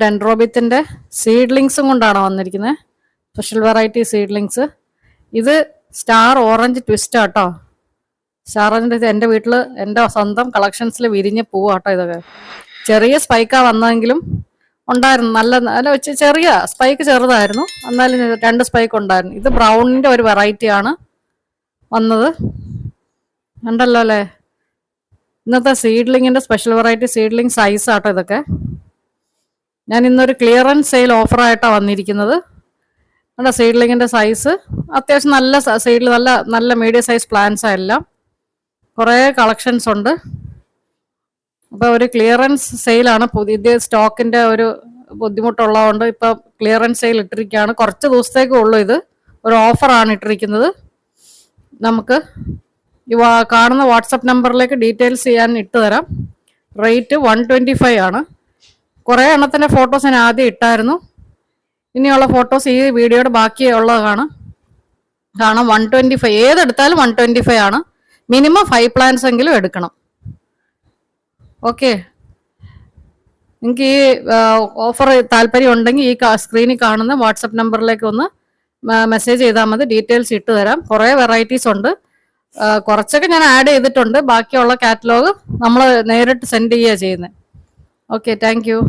ഡെൻഡ്രോബിത്തിന്റെ സീഡ്ലിങ്സും കൊണ്ടാണ് വന്നിരിക്കുന്നത്. Special variety seedlings. ഇത് സ്റ്റാർ ഓറഞ്ച് ട്വിസ്റ്റ് ആട്ടോ. സ്റ്റാർ ഓറഞ്ച് ഇത് എൻ്റെ വീട്ടിൽ എൻ്റെ സ്വന്തം കളക്ഷൻസിൽ വിരിഞ്ഞ് പൂവാട്ടോ. ഇതൊക്കെ ചെറിയ സ്പൈക്കാ വന്നതെങ്കിലും ഉണ്ടായിരുന്നു. നല്ല ചെറിയ സ്പൈക്ക് ചെറുതായിരുന്നു, എന്നാലും 2 സ്പൈക്ക് ഉണ്ടായിരുന്നു. ഇത് ബ്രൗണിന്റെ ഒരു വെറൈറ്റിയാണ് വന്നത്. ഉണ്ടല്ലോ അല്ലേ? ഇന്നത്തെ സീഡ്ലിങ്ങിന്റെ സ്പെഷ്യൽ വെറൈറ്റി സീഡ്ലിംഗ് സൈസ് ആട്ടോ ഇതൊക്കെ. ഞാൻ ഇന്നൊരു ക്ലിയറൻസ് സെയിൽ ഓഫറായിട്ടാണ് വന്നിരിക്കുന്നത്. നമ്മുടെ സീഡ്ലിങ്ങിന്റെ സൈസ് അത്യാവശ്യം നല്ല സൈഡിൽ നല്ല മീഡിയം സൈസ് പ്ലാന്റ്സ് എല്ലാം കുറേ കളക്ഷൻസ് ഉണ്ട്. അപ്പോൾ ഒരു ക്ലിയറൻസ് സെയിലാണ്. പുതിയ സ്റ്റോക്കിന്റെ ഒരു ബുദ്ധിമുട്ടുള്ളതുകൊണ്ട് ഇപ്പം ക്ലിയറൻസ് സെയിൽ ഇട്ടിരിക്കുകയാണ്. കുറച്ച് ദിവസത്തേക്കേ ഉള്ളൂ. ഇത് ഒരു ഓഫറാണ് ഇട്ടിരിക്കുന്നത്. നമുക്ക് കാണുന്ന വാട്സപ്പ് നമ്പറിലേക്ക് ഡീറ്റെയിൽസ് ചെയ്യാൻ ഇട്ട് തരാം. റേറ്റ് 125 ആണ്. കുറേ എണ്ണത്തിൻ്റെ ഫോട്ടോസ് ഞാൻ ആദ്യം ഇട്ടായിരുന്നു. ഇനിയുള്ള ഫോട്ടോസ് ഈ വീഡിയോയുടെ ബാക്കിയുള്ളതാണ്. കാരണം 125 ഏതെടുത്താലും 125 ആണ്. മിനിമം 5 പ്ലാന്റ്സ് എങ്കിലും എടുക്കണം. ഓക്കെ, നിങ്ങൾക്ക് ഈ ഓഫർ താല്പര്യം ഉണ്ടെങ്കിൽ ഈ സ്ക്രീനിൽ കാണുന്ന വാട്സപ്പ് നമ്പറിലേക്ക് ഒന്ന് മെസ്സേജ് ചെയ്താൽ മതി. ഡീറ്റെയിൽസ് ഇട്ട് തരാം. കുറേ വെറൈറ്റീസ് ഉണ്ട്. കുറച്ചൊക്കെ ഞാൻ ആഡ് ചെയ്തിട്ടുണ്ട്. ബാക്കിയുള്ള കാറ്റലോഗ് നമ്മൾ നേരിട്ട് സെൻഡ് ചെയ്യുക ചെയ്യുന്നത്. Okay, thank you.